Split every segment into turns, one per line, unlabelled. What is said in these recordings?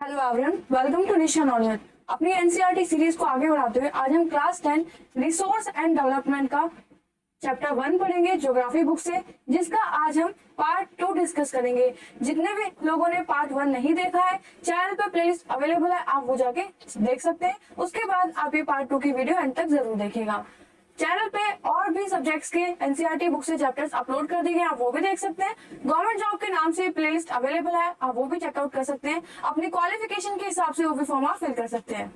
Hello everyone, welcome to Nisha knowledge. अपनी NCERT series को आगे बढ़ाते हुए आज हम क्लास 10 रिसोर्स एंड डेवलपमेंट का चैप्टर 1 पढ़ेंगे ज्योग्राफी बुक से, जिसका आज हम पार्ट 2 डिस्कस करेंगे। जितने भी लोगों ने पार्ट 1 नहीं देखा है, चैनल पर प्लेलिस्ट अवेलेबल है, आप वो जाके देख सकते हैं। उसके बाद आप ये पार्ट 2 की वीडियो एंड तक जरूर देखिएगा। चैनल पे और भी सब्जेक्ट्स के एनसीईआरटी बुक से चैप्टर्स अपलोड कर दिए गए, आप वो भी देख सकते हैं। गवर्नमेंट जॉब के नाम से प्लेलिस्ट अवेलेबल है, आप वो भी चेकआउट कर सकते हैं। अपनी क्वालिफिकेशन के हिसाब से वो भी फॉर्म आप फिल कर सकते हैं।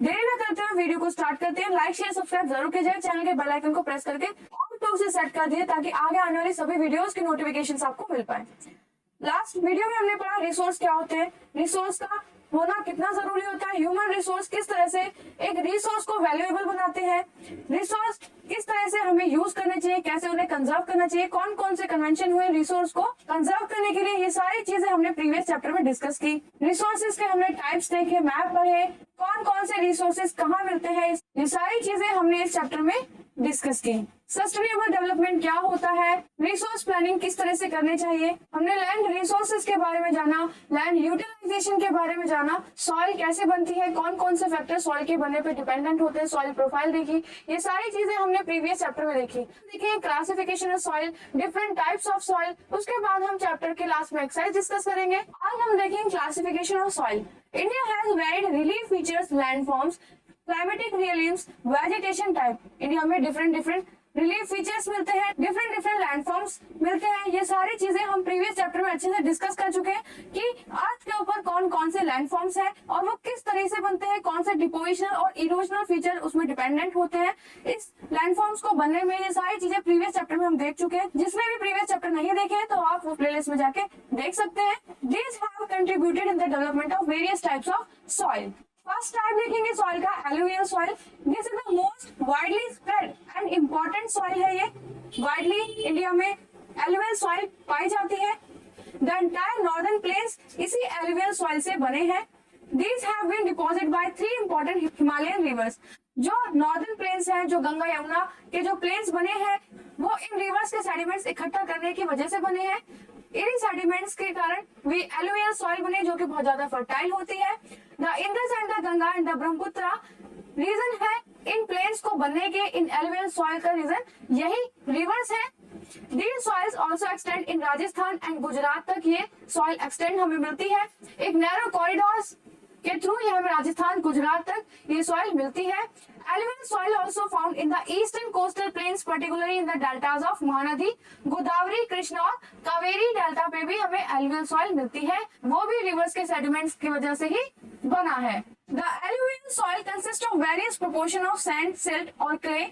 देरी न करते हुए वीडियो को स्टार्ट करते हैं। लाइक शेयर सब्सक्राइब जरूर कीजिए, चैनल के बेल आइकन को प्रेस करके ऑल पे उसे सेट कर दिए ताकि आगे आने वाली सभी वीडियोस की नोटिफिकेशन आपको मिल पाए। लास्ट वीडियो में हमने पढ़ा रिसोर्स क्या होते हैं, रिसोर्स का होना कितना जरूरी होता है, ह्यूमन रिसोर्स किस तरह से एक रिसोर्स को वैल्यूएबल बनाते हैं, रिसोर्स किस तरह से हमें यूज करने चाहिए, कैसे उन्हें कंजर्व करना चाहिए, कौन कौन से कन्वेंशन हुए रिसोर्स को कंजर्व करने के लिए, ये सारी चीजें हमने प्रीवियस चैप्टर में डिस्कस की। रिसोर्सेज के हमने टाइप्स देखे, मैप पढ़े, कौन कौन से रिसोर्सेज कहाँ मिलते हैं, ये सारी चीजें हमने इस चैप्टर में डिस्कस की। सस्टेनेबल डेवलपमेंट क्या होता है, रिसोर्स प्लानिंग किस तरह से करनी चाहिए, हमने लैंड रिसोर्सेज के बारे में जाना, लैंड यूटिलाइजेशन के बारे में जाना, सॉइल कैसे बनती है, कौन कौन से फैक्टर सॉइल के बनने पे डिपेंडेंट होते हैं, सॉइल प्रोफाइल देखी। ये सारी चीजें हमने प्रीवियस चैप्टर में देखी। देखिए classification of soil, different types of soil. उसके बाद हम चैप्टर के लास्ट में एक्सरसाइज डिस्कस करेंगे। आज हम देखेंगे classification of soil. India has varied relief features, landforms, climatic realms, vegetation type. India में डिफरेंट रिलीफ फीचर्स मिलते हैं, डिफरेंट लैंडफॉर्म्स मिलते हैं। ये सारी चीजें हम प्रीवियस चैप्टर में अच्छे से डिस्कस कर चुके हैं कि अर्थ के ऊपर कौन कौन से लैंडफॉर्म्स हैं और वो किस तरह से बनते हैं, कौन से डिपोजिशनल और इरोजनल फीचर उसमें डिपेंडेंट होते हैं इस लैंडफॉर्म्स को बनने में। ये सारी चीजें प्रीवियस चैप्टर में हम देख चुके हैं। जिसने भी प्रीवियस चैप्टर नहीं देखे हैं तो आप वो प्लेलिस्ट में जाके देख सकते हैं। These have contributed in the development of various types of soil. First type देखेंगे सॉइल का, alluvial soil. This is the most widely spread and important soil है। ये वाइडली इंडिया में एलुवियल सॉइल पाई जाती है। द एंटायर नॉर्दर्न प्लेन्स इसी alluvial soil से बने हैं। These have been deposited by 3 important Himalayan rivers. जो नॉर्दर्न प्लेन्स हैं, जो गंगा यमुना के जो प्लेन्स बने हैं, वो इन रिवर्स के सेडिमेंट्स इकट्ठा करने की वजह से बने हैं। इन सेडिमेंट्स के कारण वे एलुवियल सॉइल बने जो कि बहुत ज्यादा फर्टाइल होती है। The Indus and the Ganga and the Brahmaputra region है इन प्लेन्स को बनने के, इन एलुवियल सॉइल का रीजन यही रिवर्स है। These soils also extend in Rajasthan and Gujarat तक ये सॉइल एक्सटेंड हमें मिलती है। एक नैरो कॉरिडोर्स के थ्रू ये हमें राजस्थान गुजरात तक ये सॉइल मिलती है। Alluvial soil also found in the eastern coastal plains, particularly in the deltas of Mahanadi, Godavari, Krishna और कावेरी डेल्टा पे भी हमें alluvial soil मिलती है। वो भी रिवर्स के सेडिमेंट्स की वजह से ही बना है। The alluvial soil consists of various proportion of sand, silt और clay.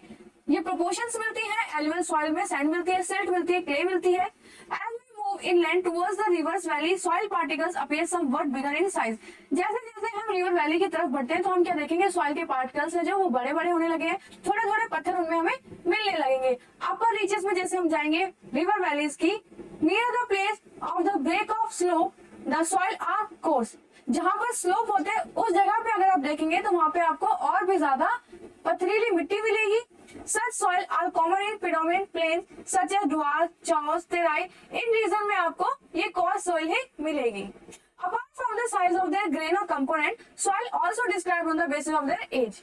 ये proportions मिलती है alluvial soil में, sand मिलती है, silt मिलती है, clay मिलती है। As we move inland towards the rivers valley, soil particles appear somewhat bigger in size. जैसे जैसे हम रिवर वैली की तरफ बढ़ते हैं तो हम क्या देखेंगे, सॉइल के पार्टिकल्स है जो वो बड़े बड़े होने लगे हैं, थोड़े थोड़े पत्थर उनमें हमें मिलने लगेंगे। अपर रीचेस में जैसे हम जाएंगे रिवर वैलीज की, near the place of the break of slope the soil are course. जहां पर स्लोप होते हैं उस जगह पे अगर आप देखेंगे तो वहां पे आपको और भी ज्यादा पथरीली मिट्टी मिलेगी। Such soil are common in predominant plains such as Dwar, Chaos, Terai. In reason में आपको ये coarse soil ही मिलेगी। Apart from the size of their grain or component, soil also described on the basis of their age.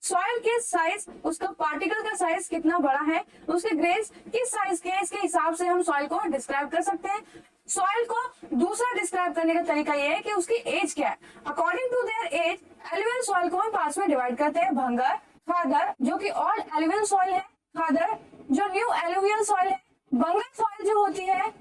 Soil के size, उसका particle का size कितना बड़ा है, उसके ग्रेन्स किस साइज के हैं, इसके हिसाब से हम सॉइल को डिस्क्राइब कर सकते हैं। सॉइल को दूसरा डिस्क्राइब करने का तरीका यह है कि उसकी एज क्या है। According to their age alluvial soil को हम पार्ट्स में डिवाइड करते हैं। भंगर, खादर जो कि ओल्ड एलुवियल सॉइल है, खादर जो न्यू एलुवियल सॉइल है। भंगर सॉइल जो होती है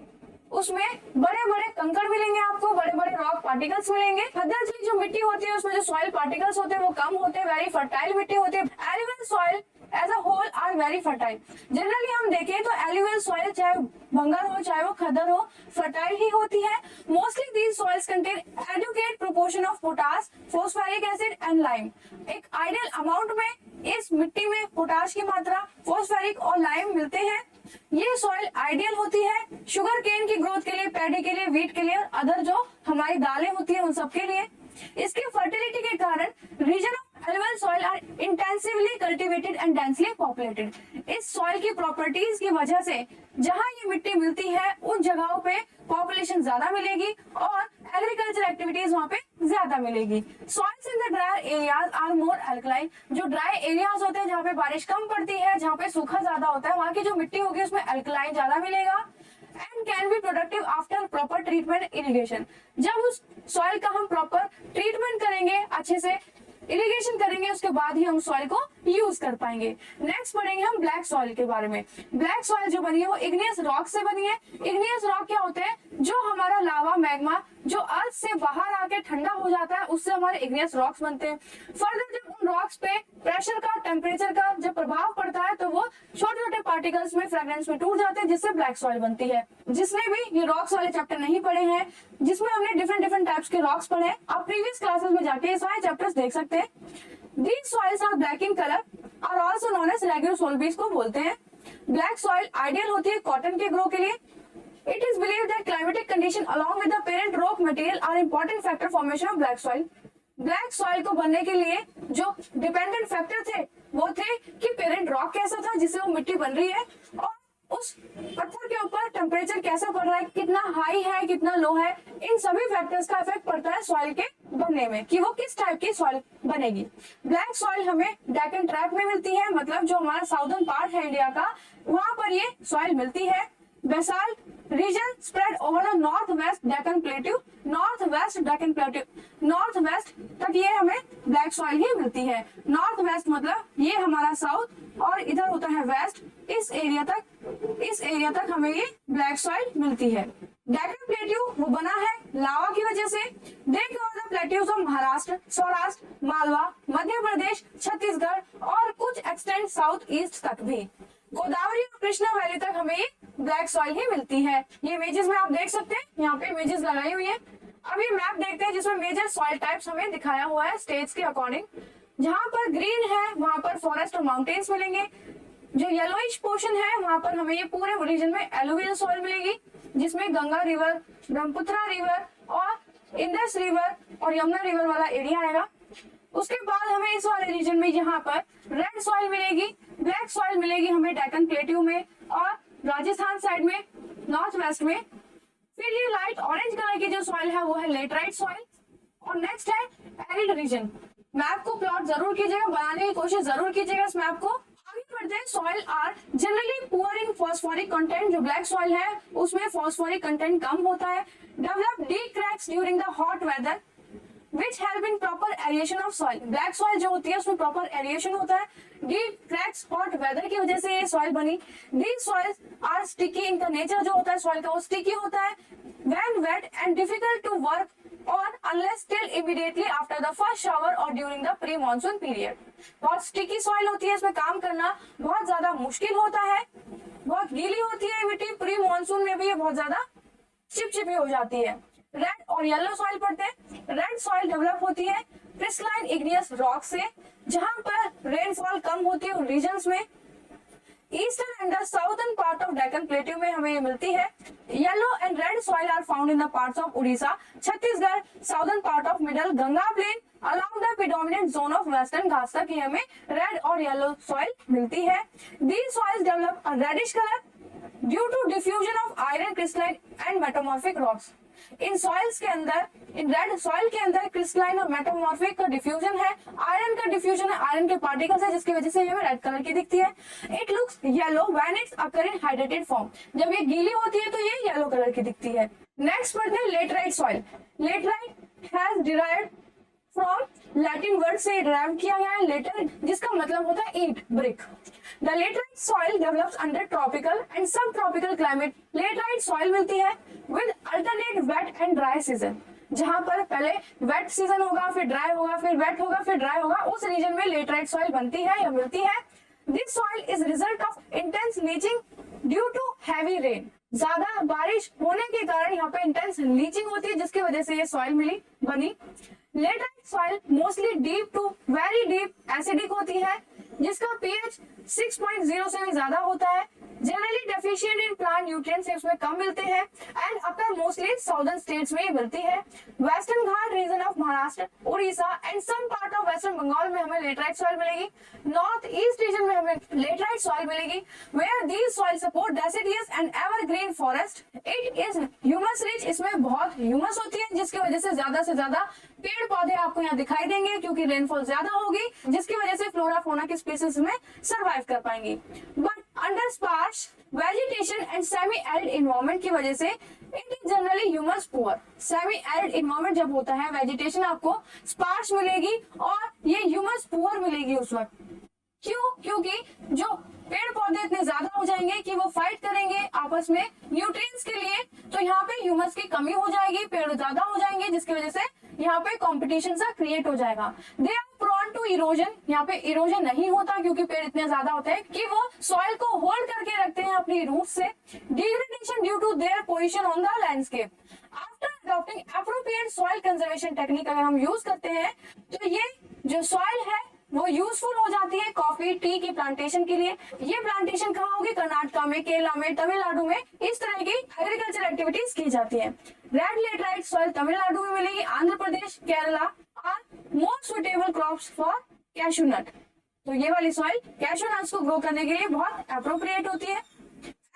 उसमें बड़े बड़े कंकड़ मिलेंगे, आपको बड़े बड़े रॉक पार्टिकल्स मिलेंगे। खद्दर की जो मिट्टी होती है उसमें जो सॉइल पार्टिकल्स होते हैं वो कम होते हैं, वेरी फर्टाइल मिट्टी होती है। Alluvial soil as a whole are very fertile. Generally हम देखें तो एलुवियल सॉइल चाहे भंगर हो चाहे वो खद्दर हो, फर्टाइल ही होती है। Mostly these soils contain adequate proportion of potash, phosphoric acid and lime. एक आइडियल अमाउंट में इस मिट्टी में पोटाश की मात्रा, फॉस्फोरिक और लाइम मिलते हैं। ये सॉइल आइडियल होती है शुगर केन की ग्रोथ के लिए, पैडी के लिए, वीट के लिए और अदर जो हमारी दालें होती है उन सब के लिए। इसकी फर्टिलिटी के कारण region of alluvial soil are intensively cultivated and densely populated. इस सॉइल की प्रॉपर्टीज की वजह से जहां ये मिट्टी मिलती है उन जगहों पे पॉपुलेशन ज्यादा मिलेगी और एग्रीकल्चर एक्टिविटीज वहां पे ज्यादा मिलेगी। Soils in the dry areas are more alkaline. जो ड्राई एरियाज होते हैं जहाँ पे बारिश कम पड़ती है, जहाँ पे सूखा ज्यादा होता है, वहां की जो मिट्टी होगी उसमें अल्कलाइन ज्यादा मिलेगा and can be productive after proper treatment irrigation. जब उस सॉइल का हम प्रॉपर ट्रीटमेंट करेंगे, अच्छे से इरिगेशन करेंगे, उसके बाद ही हम सॉइल को यूज कर पाएंगे। नेक्स्ट पढ़ेंगे हम ब्लैक सॉइल के बारे में। ब्लैक सॉइल जो बनी है वो इग्नियस रॉक से बनी है। इग्नियस रॉक क्या होते हैं? जो हमारा लावा मैग्मा जो अर्थ से बाहर आके ठंडा हो जाता है, उससे हमारे इग्नियस रॉक्स बनते हैं। फर्दर जब उन रॉक्स पे प्रेशर का, टेम्परेचर का जब प्रभाव पड़ता है तो वो छोटे छोटे पार्टिकल्स में, फ्रेगमेंट्स में टूट जाते हैं, जिससे ब्लैक सॉइल बनती है। जिसने भी ये रॉक्स वाले चैप्टर नहीं पढ़े हैं, जिसमें हमने डिफरेंट टाइप्स के रॉक्स पढ़े हैं, आप प्रीवियस क्लासेस में जाके ये सारे चैप्टर्स देख सकते हैं। These soils are black in color, are also known as regular soil भी इसको बोलते हैं। ब्लैक सॉइल आइडियल होती है कॉटन के ग्रो के लिए। It is believed that climatic condition along with the parent rock material are important factor formation of black soil. Black soil को बनने के लिए जो डिपेंडेंट फैक्टर थे वो थे कि पेरेंट रॉक कैसा था जिससे वो मिट्टी बन रही है, और उस पत्थर के ऊपर टेम्परेचर कैसा पड़ रहा है, कितना हाई है, कितना लो है, इन सभी फैक्टर्स का इफेक्ट पड़ता है सॉइल के बनने में कि वो किस टाइप की सॉइल बनेगी। ब्लैक सॉइल हमें डेक्कन ट्रैप में मिलती है, मतलब जो हमारा साउदर्न पार्ट है इंडिया का, वहां पर ये सॉइल मिलती है। Basalt region spread over the north west Deccan plateau, north west Deccan plateau, north west तक ये हमें ब्लैक सॉइल ही मिलती है। नॉर्थ वेस्ट मतलब ये हमारा साउथ और इधर होता है वेस्ट, इस एरिया तक हमें ये ब्लैक सॉइल मिलती है। डेक्कन प्लेट्यू वो बना है लावा की वजह से। They cover the plateaus of Maharashtra, Saurashtra, Malwa, Madhya Pradesh, Chhattisgarh और कुछ एक्सटेंड साउथ ईस्ट तक भी। गोदावरी और कृष्णा वैली तक हमें ये ब्लैक सॉइल ही मिलती है। ये इमेजेस में आप देख सकते हैं, यहाँ पे इमेजेस लगाई हुई है। अब ये मैप देखते हैं जिसमें मेजर सॉइल टाइप्स हमें दिखाया हुआ है स्टेट्स के अकॉर्डिंग। जहाँ पर ग्रीन है वहां पर फॉरेस्ट और माउंटेन्स मिलेंगे। जो येलोइश पोर्शन है वहां पर हमें ये पूरे रीजन में एलुवियल सॉइल मिलेगी, जिसमें गंगा रिवर, ब्रह्मपुत्रा रिवर और इंडस रिवर और यमुना रिवर वाला एरिया आएगा। उसके बाद हमें इस वाले रीजन में यहाँ पर रेड सॉइल मिलेगी, ब्लैक सॉइल मिलेगी हमें डेक्कन प्लेट्यू में और राजस्थान साइड में, नॉर्थ वेस्ट में। फिर ये लाइट ऑरेंज कलर की जो सॉइल है वो है लेटराइट सॉइल। और नेक्स्ट है एरिड रीजन। मैप को प्लॉट जरूर कीजिएगा, बनाने की कोशिश जरूर कीजिएगा इस मैप को। आगे बढ़ते हैं। Soil are generally poor in phosphoric content. जो ब्लैक सॉइल है उसमें फॉस्फोरिक कंटेंट कम होता है। Develop deep cracks during the hot weather which help in proper aeration of soil. Black soil जो होती है उसमें प्रॉपर एरिएशन होता है। डीप क्रैक्स हॉट वेदर की वजह से ये सॉइल बनी। These soils are sticky, इनका नेचर जो होता है सॉइल का वो स्टिकी होता है। When wet and difficult to work on unless till immediately after the first shower or during the pre-monsoon period. बहुत स्टिकी सॉइल होती है, इसमें काम करना बहुत ज्यादा मुश्किल होता है। बहुत गीली होती है मिट्टी, प्री मानसून में भी ये बहुत ज्यादा चिपचिपी हो जाती है। रेड और येलो सॉइल पढ़ते हैं। रेड सॉइल डेवलप होती है क्रिस्टलाइन इग्नियस रॉक से, जहां पर रेनफॉल कम होती है उन रीजन्स में। Eastern and the southern part of Deccan plateau में हमें ये मिलती है। Yellow and red soil are found in the parts of Orissa, Chhattisgarh, southern part of middle Ganga plain along the predominant zone of western Ghats तक हमें रेड और येलो सॉइल मिलती है। These soils develop a reddish colour due to diffusion of iron crystalline and metamorphic rocks. इन soils के अंदर, in red soil के अंदर क्रिस्टलाइन और मेटामॉर्फिक का डिफ्यूजन है, आयरन का डिफ्यूजन है, आयरन के पार्टिकल्स है, जिसकी वजह से हमें रेड कलर की दिखती है। It looks yellow when it's occur in hydrated form. जब ये गीली होती है तो ये येलो कलर की दिखती है। नेक्स्ट पढ़ते हैं laterite soil. Laterite has derived from Latin word से डिराइव किया गया है लेटर, जिसका मतलब होता है ईंट, brick. The laterite soil develops under tropical and sub tropical climate. Laterite soil मिलती है with alternate wet and dry season, जहां पर पहले वेट सीजन होगा, फिर ड्राई होगा, फिर वेट होगा, फिर ड्राई होगा, उस रीजन में लेटराइट सॉइल बनती है या मिलती है। This soil is result of intense leaching due to heavy rain. ज्यादा बारिश होने के कारण यहाँ पे इंटेंस लीचिंग होती है, जिसकी वजह से ये सॉइल बनी। Laterite soil mostly deep to very deep acidic होती है, जिसका पीएच 6.0 से भी ज्यादा होता है। Generally deficient in plant nutrients इसमें कम मिलते हैं and upper mostly southern states में ये मिलती है। Western ghat region of Maharashtra, Orissa and some part of western Bengal में हमें लेटराइट सॉइल मिलेगी। नॉर्थ ईस्ट रीजन में हमें लेटराइट सॉइल मिलेगी where these soil support deciduous and evergreen forest. It is humus rich, इसमें बहुत ह्यूमस होती है जिसकी वजह से ज्यादा पेड़ पौधे आपको यहाँ दिखाई देंगे क्योंकि रेनफॉल ज्यादा होगी जिसकी वजह से फ्लोरा फोना की स्पीसीज में सरवाइव कर पाएंगी। But under sparse vegetation and semi arid environment की वजह से it is generally humus poor. Semi arid environment जब होता है वेजिटेशन आपको स्पार्स मिलेगी और ये ह्यूमस पुअर मिलेगी उस वक्त। क्यों? क्योंकि जो पेड़ पौधे इतने ज्यादा हो जाएंगे कि वो फाइट करेंगे आपस में न्यूट्रिएंट्स के लिए, तो यहाँ पे ह्यूमस की कमी हो जाएगी, पेड़ ज्यादा हो जाएंगे जिसकी वजह से यहाँ पे कंपटीशन सा क्रिएट हो जाएगा। They are prone to erosion, यहाँ पे इरोजन नहीं होता क्योंकि पेड़ इतने ज्यादा होते हैं कि वो सॉइल को होल्ड करके रखते हैं अपनी रूट से। Degradation due to their position on the landscape. After adopting appropriate soil conservation technique अगर हम यूज करते हैं तो ये जो सॉइल है वो यूजफुल हो जाती है कॉफी टी की प्लांटेशन के लिए। ये प्लांटेशन कहाँ होगी? कर्नाटका में, केरला में, तमिलनाडु में इस तरह की एग्रीकल्चर एक्टिविटीज की जाती है। रेड लेटराइट सॉइल तमिलनाडु में मिलेगी, Andhra Pradesh, Kerala are most suitable crops for cashew nut. तो ये वाली सॉइल कैशू नट्स को ग्रो करने के लिए बहुत अप्रोप्रिएट होती है।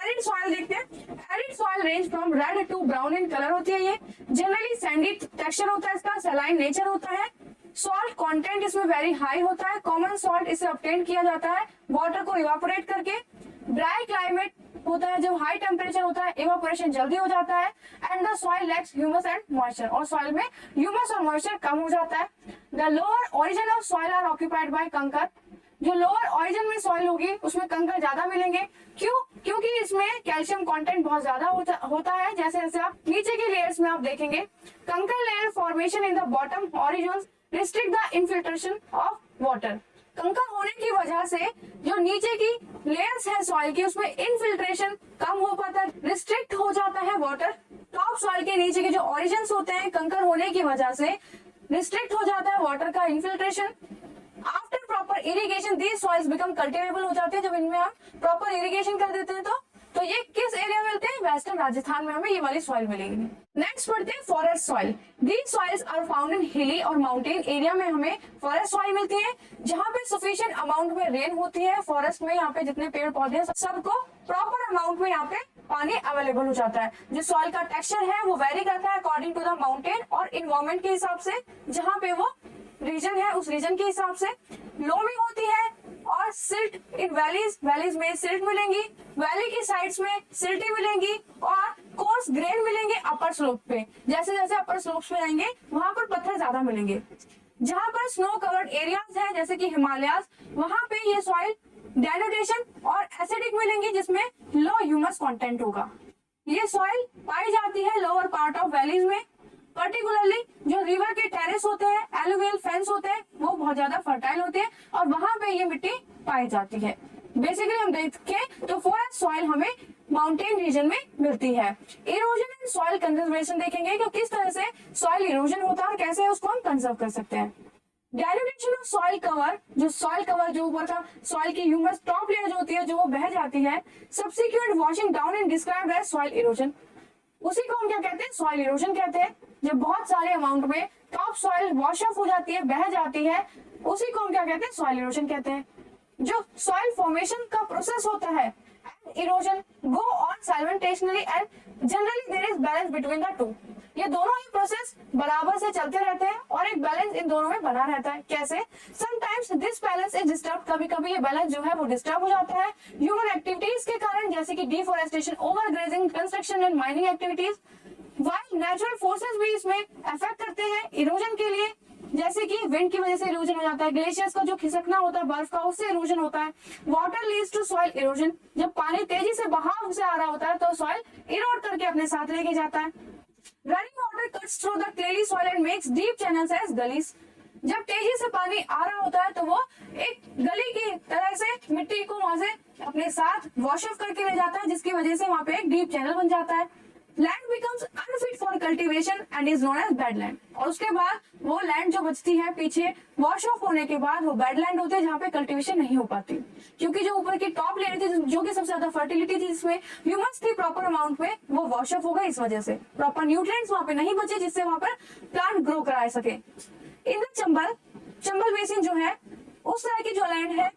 एरिड सॉइल देखते हैं। Arid soil range from red to brown in colour होती है। ये जनरली सैंडी टेक्सचर होता है, इसका सलाइन नेचर होता है। सॉल्ट कंटेंट इसमें वेरी हाई होता है। कॉमन सॉल्ट इसे ऑब्टेन किया जाता है वाटर को इवापोरेट करके। ड्राई क्लाइमेट होता है, जब हाई टेम्परेचर होता है इवापोरेशन जल्दी हो जाता है and the soil lacks humus and moisture, और सॉइल में ह्यूमस और मॉइस्चर कम हो जाता है। The lower origin of soil are occupied by kankar. जो लोअर ओरिजिन में सॉइल होगी उसमें कंकर ज्यादा मिलेंगे। क्यों? क्योंकि इसमें कैल्शियम कंटेंट बहुत ज्यादा होता है। जैसे जैसे आप नीचे के लेयर्स में आप देखेंगे कंकर layer formation in the bottom origin restrict the infiltration of water. कंकर होने की वजह से जो नीचे की लेयर्स है सॉइल की उसमें इनफिल्ट्रेशन कम हो पाता है, रिस्ट्रिक्ट हो जाता है वाटर। टॉप सॉइल के नीचे के जो ओरिजिन्स होते हैं कंकर होने की वजह से रिस्ट्रिक्ट हो जाता है वाटर का infiltration. After proper irrigation these soils become cultivable हो जाते हैं। जब इनमें हम प्रॉपर इरिगेशन कर देते हैं तो ये किस एरिया में मिलते हैं? वेस्टर्न राजस्थान में हमें ये वाली सॉइल मिलेगी। नेक्स्ट पढ़ते हैं forest soil. These soils are found in hilly और माउंटेन एरिया में हमें फॉरेस्ट सॉइल मिलती है जहाँ पे सफिशिएंट अमाउंट में रेन होती है। फॉरेस्ट में यहाँ पे जितने पेड़ पौधे हैं सबको प्रॉपर अमाउंट में यहाँ पे पानी अवेलेबल हो जाता है। जो सॉइल का टेक्सचर है वो वेरी करता है अकॉर्डिंग टू द माउंटेन और इन्वायरमेंट के हिसाब से, जहाँ पे वो रीजन है उस रीजन के हिसाब से। लोमी होती है और सिल्ट इन वैलीज, वैलीज में सिल्ट मिलेंगी, वैली की साइड्स में सिल्टी मिलेंगी और कोर्स ग्रेन मिलेंगे अपर स्लोप पे। जैसे जैसे अपर स्लोप पे जाएंगे वहां पर पत्थर ज्यादा मिलेंगे। जहां पर स्नो कवर्ड एरियाज है जैसे कि हिमालयाज, वहां पे ये सॉइल डेनुडेशन और एसिडिक मिलेंगी जिसमें लो ह्यूमस कंटेंट होगा। ये सॉइल पाई जाती है लोअर पार्ट ऑफ वैलीज में, पर्टिकुलरली जो रिवर के टेरेस होते हैं, एलुवियल फेंस होते हैं, वो बहुत ज्यादा फर्टाइल होते हैं और वहां पे ये मिट्टी पाई जाती है। बेसिकली हम देखें तो फॉरेस्ट सॉइल हमें माउंटेन रीजन में मिलती है। इरोजन एंड सॉइल कंजर्वेशन देखेंगे कि किस तरह से सॉइल इरोजन होता है और कैसे उसको हम कंजर्व कर सकते हैं। डायल्यूशन ऑफ सॉइल कवर, जो सॉइल कवर जो ऊपर का सॉइल की ह्यूमस टॉप लेयर जो होती है जो वो बह जाती है, subsequent washing down and described as soil erosion. उसी को हम क्या कहते हैं? सॉइल इरोजन कहते हैं। जब बहुत सारे अमाउंट में टॉप सॉइल वॉश ऑफ हो जाती है, बह जाती है, उसी को हम क्या कहते हैं? सॉइल इरोजन कहते हैं। जो सॉइल फॉर्मेशन का प्रोसेस होता है erosion go on simultaneously and generally there is balance between the two. ये दोनों ही प्रोसेस बराबर से चलते रहते हैं और एक बैलेंस इन दोनों में बना रहता है। कैसे? Sometimes this balance is disturb, कभी कभी ये बैलेंस जो है वो डिस्टर्ब हो जाता है ह्यूमन एक्टिविटीज के कारण, जैसे कि deforestation, overgrazing, construction and mining activities. While natural forces भी इसमें अफेक्ट करते हैं इरोजन के लिए, जैसे कि विंड की वजह से इरोजन हो जाता है, ग्लेशियर्स का जो खिसकना होता है बर्फ का उससे इरोजन होता है। Water leads to soil erosion, जब पानी तेजी से बहाव से आ रहा होता है तो सॉइल इरोड करके अपने साथ लेके जाता है। Running water cuts through the clayey soil and makes deep channels as gullies, जब तेजी से पानी आ रहा होता है तो वो एक गली की तरह से मिट्टी को वहां से अपने साथ वॉश ऑफ करके ले जाता है जिसकी वजह से वहां पे एक डीप चैनल बन जाता है। Land becomes unfit for cultivation and is known as badland. और उसके बाद वो लैंड जो बचती है पीछे वॉश ऑफ होने के बाद वो बैडलैंड होते हैं जहाँ पे कल्टीवेशन नहीं हो पाती, क्योंकि जो ऊपर की टॉप लेयर थी जो कि सबसे ज्यादा फर्टिलिटी थी जिसमें ह्यूमस थी प्रॉपर अमाउंट में, वो वॉश ऑफ हो गई। इस वजह से प्रॉपर न्यूट्रिएंट्स वहां पे नहीं बचे जिससे वहां पर प्लांट ग्रो करा सके। इन द चंबल बेसिन जो है उस तरह की जो लैंड है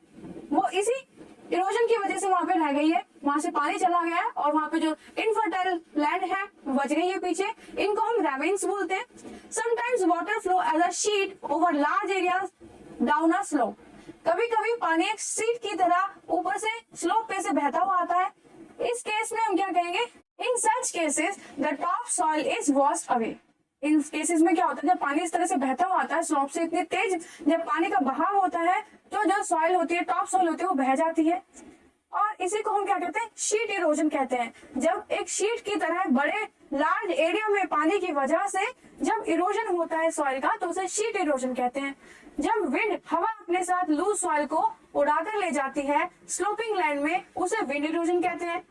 वो इसी इरोजन की वजह से वहां पे रह गई है, वहां से पानी चला गया है और वहां पे जो इनफर्टाइल लैंड है बच गई है पीछे। इनको हम रेवेन्स बोलते हैं। Sometimes water flow as a sheet over large areas down a slope. कभी कभी पानी एक शीट की तरह ऊपर से स्लोप पे से बहता हुआ आता है। इस केस में हम क्या कहेंगे, in such cases the top soil is washed away. इन केसेस में क्या होता है, जब पानी इस तरह से बहता हुआ आता है स्लोप से, इतनी तेज जब पानी का बहाव होता है तो जो सॉइल होती है, टॉप सॉइल होती है, वो बह जाती है। और इसी को हम क्या कहते हैं, शीट इरोजन कहते हैं। जब एक शीट की तरह बड़े लार्ज एरिया में पानी की वजह से जब इरोजन होता है सॉइल का, तो उसे शीट इरोजन कहते हैं। जब विंड हवा अपने साथ लूज सॉइल को उड़ाकर ले जाती है स्लोपिंग लैंड में, उसे विंड इरोजन कहते हैं।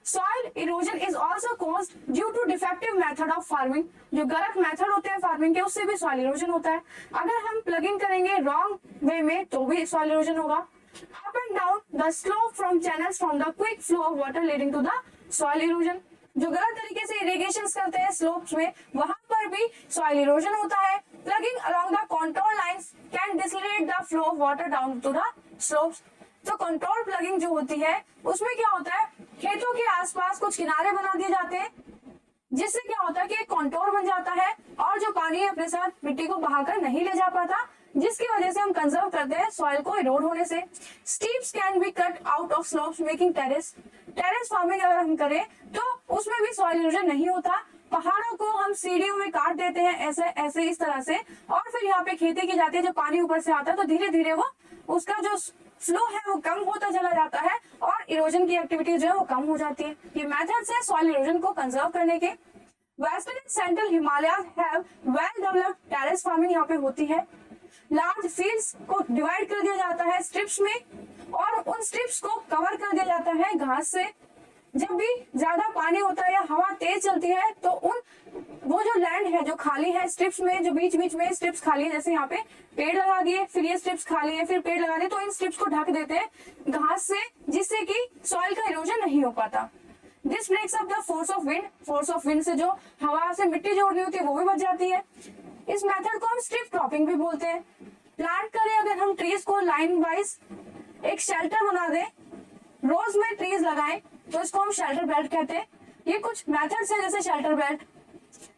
Soil erosion is also caused due to defective method of farming. जो गलत मेथड होते हैं फार्मिंग के, उससे भी सॉइल इरोजन होता है। अगर हम प्लगिंग करेंगे रॉन्ग वे में तो भी सॉइल इरोजन होगा। Up and down the slope from channels from the quick flow of water leading to the soil erosion. जो गलत तरीके से इरिगेशन करते हैं स्लोप्स में, वहां पर भी सॉइल इरोजन होता है। Ploughing along the control lines can decelerate the flow of water down to the slopes. तो कंट्रोल प्लगिंग जो होती है उसमें क्या होता है, खेतों के आसपास कुछ किनारे बना दिए जाते हैं जिससे क्या होता है कि एक कॉन्टोर बन जाता है और जो पानी अपने साथ मिट्टी को बहाकर नहीं ले जा पाता, जिसकी वजह से हम कंजर्व करते हैं सॉइल को इरोड होने से। Steps can be cut out of slopes making terrace farming अगर हम करें तो उसमें भी सॉइल इरोजन नहीं होता। पहाड़ों को हम सीढ़ियों में काट देते हैं ऐसे ऐसे इस तरह से, और फिर यहाँ पे खेती की जाती है। जब पानी ऊपर से आता है तो धीरे धीरे वो उसका जो फ्लो है वो कम होता चला जाता है और इरोजन की एक्टिविटी जो है वो कम हो जाती है। ये मेथड्स है सॉइल इरोजन को कंजर्व करने के। Western and central Himalayas have well developed terrace farming यहाँ पे होती है। लार्ज फील्ड्स को डिवाइड कर दिया जाता है स्ट्रिप्स में और उन स्ट्रिप्स को कवर कर दिया जाता है घास से। जब भी ज्यादा पानी होता है या हवा तेज चलती है तो वो जो लैंड है जो खाली है स्ट्रिप्स में, जो बीच बीच में स्ट्रिप्स खाली है, जैसे यहाँ पे पेड़ लगा दिए, फिर ये स्ट्रिप्स खाली है, फिर पेड़ लगा दिए, तो इन स्ट्रिप्स को ढक देते हैं घास से जिससे कि सॉइल का इरोजन नहीं हो पाता। This breaks up the force of wind. Force of wind से जो हवा से मिट्टी जोड़नी होती है वो भी बच जाती है। इस मेथड को हम स्ट्रिप क्रॉपिंग भी बोलते हैं। प्लांट करें अगर हम ट्रीज को लाइन वाइज एक शेल्टर बना दें, रोज में ट्रीज लगाएं तो इसको हम शेल्टर बेल्ट कहते हैं। ये कुछ मेथड्स हैं जैसे shelter belt,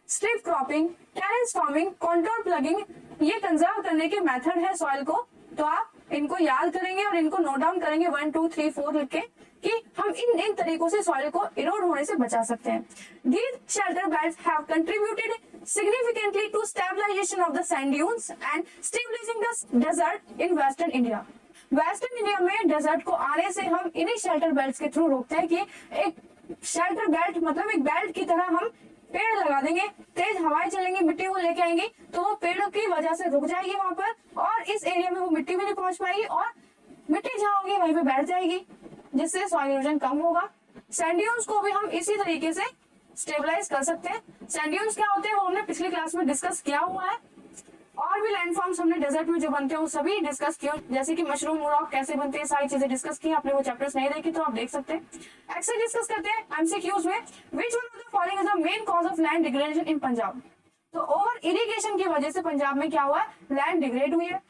strip cropping, terrace farming, control plugging, ये कंजर्व करने के मेथड है सॉइल को। तो आप इनको याद करेंगे और इनको नोट डाउन करेंगे 1 2 3 4 लिख के कि हम इन तरीकों से सॉइल को इरोड होने से बचा सकते हैं। These shelter belts have contributed significantly to stabilization of the sand dunes and stabilizing the desert in Western India. Western India में डेजर्ट को आने से हम इन्हीं शेल्टर बेल्ट के थ्रू रोकते हैं कि एक शेल्टर बेल्ट मतलब एक बेल्ट की तरह हम पेड़ लगा देंगे, तेज हवाएं चलेंगी, मिट्टी वो लेके आएंगी तो वो पेड़ों की वजह से रुक जाएगी वहां पर और इस एरिया में वो मिट्टी भी नहीं पहुंच पाएगी और मिट्टी जहां होगी वहीं पे बैठ जाएगी जिससे सॉइल इरोजन कम होगा। सैंड ड्यून्स को भी हम इसी तरीके से स्टेबलाइज कर सकते हैं। सैंड ड्यून्स क्या होते हैं वो हमने पिछली क्लास में डिस्कस किया हुआ है और भी लैंडफॉर्म्स हमने डेजर्ट में जो बनते हैं वो सभी डिस्कस किया, जैसे कि मशरूम रॉक कैसे बनते हैं, सारी चीजें डिस्कस की। आपने वो चैप्टर्स नहीं देखी तो आप देख सकते हैं। एक्सेल डिस्कस करते हैं एमसीक्यूज में। Which one of the following is the main cause of land degradation इन पंजाब। तो ओवर इरिगेशन की वजह से पंजाब में क्या हुआ है, लैंड डिग्रेड हुई है।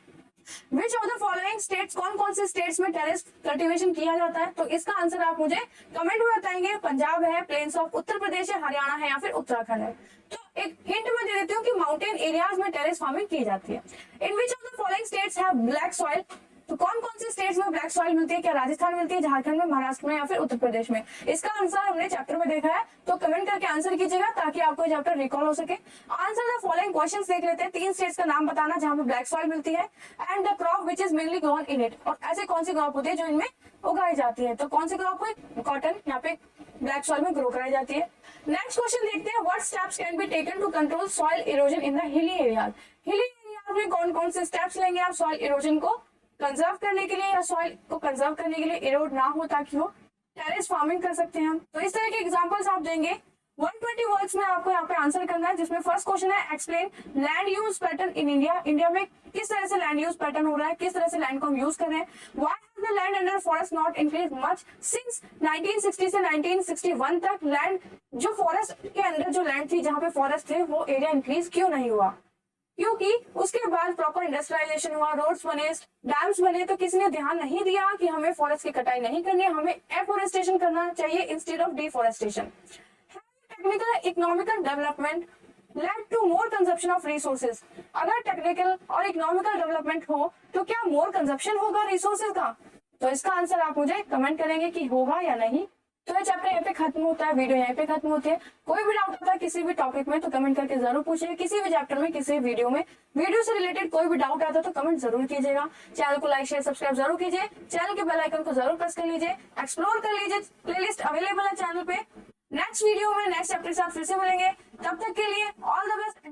विच ऑफ द फॉलोइंग स्टेट्स, कौन कौन से स्टेट्स में टेरेस कल्टीवेशन किया जाता है, तो इसका आंसर आप मुझे कमेंट में बताएंगे। पंजाब है, प्लेन्स ऑफ उत्तर प्रदेश है, हरियाणा है या फिर उत्तराखंड है। तो एक हिंट में दे देती हूँ कि माउंटेन एरियाज में टेरेस फार्मिंग की जाती है। In which of the following states have black soil, तो कौन कौन से स्टेट्स में ब्लैक सॉइल मिलती है, क्या राजस्थान मिलती है, झारखंड में, महाराष्ट्र में या फिर उत्तर प्रदेश में। इसका आंसर हमने चैप्टर में देखा है तो कमेंट करके आंसर कीजिएगा ताकि आपको चैप्टर रिकॉल हो सके। आंसर द फॉलोइंग क्वेश्चंस देख लेते हैं। 3 स्टेट्स का नाम बताना जहां पे ब्लैक सॉइल मिलती है and the crop which is mainly grown in it, और ऐसे कौन सी क्रॉप होती है जो इनमें उगाई जाती है। तो कौन सी क्रॉप है, कॉटन यहाँ पे ब्लैक सॉइल में ग्रो कराई जाती है। नेक्स्ट क्वेश्चन देखते हैं, what steps can be taken to control soil erosion in the hilly areas. Hilly areas में कौन कौन से स्टेप्स लेंगे आप सॉइल इरोजन को कंजर्व करने के लिए या सॉइल को कंजर्व करने के लिए, इरोड ना हो ताकि हो टेरेस फार्मिंग कर सकते हैं हम। तो इस तरह के एग्जांपल्स आप देंगे 120 वर्ड्स में आपको यहाँ पे आंसर करना है, जिसमें फर्स्ट क्वेश्चन है explain land use pattern in India. India में किस तरह से लैंड यूज पैटर्न हो रहा है, किस तरह से लैंड को हम यूज कर रहे हैं। Why has the land under forest not increase much since 1960 से 1961 तक। लैंड जो फॉरेस्ट के अंदर जो लैंड थी, जहां पे फॉरेस्ट थे, वो एरिया इंक्रीज क्यों नहीं हुआ? क्योंकि उसके बाद प्रॉपर इंडस्ट्रियलाइजेशन हुआ, रोड्स बने, डैम्स बने, तो किसी ने ध्यान नहीं दिया कि हमें फॉरेस्ट की कटाई नहीं करनी है, हमें एफोरेस्टेशन करना चाहिए instead of deforestation. Technical economical development led to more consumption of resources. अगर टेक्निकल और इकोनॉमिकल डेवलपमेंट हो तो क्या मोर कंजप्शन होगा रिसोर्सेज का? तो इसका आंसर आप मुझे कमेंट करेंगे कि होगा या नहीं। तो ये चैप्टर यहाँ पे खत्म होता है, वीडियो यहाँ पे खत्म होती है। कोई भी डाउट होता है किसी भी टॉपिक में तो कमेंट करके जरूर पूछिए। किसी भी चैप्टर में, किसी वीडियो में, वीडियो से रिलेटेड कोई भी डाउट आता है तो कमेंट जरूर कीजिएगा। चैनल को लाइक शेयर सब्सक्राइब जरूर कीजिए। चैनल के बेल आइकन को जरूर प्रेस कर लीजिए। एक्सप्लोर कर लीजिए, प्लेलिस्ट अवेलेबल है चैनल पे। नेक्स्ट वीडियो में नेक्स्ट चैप्टर के साथ फिर से मिलेंगे। तब तक के लिए ऑल द बेस्ट।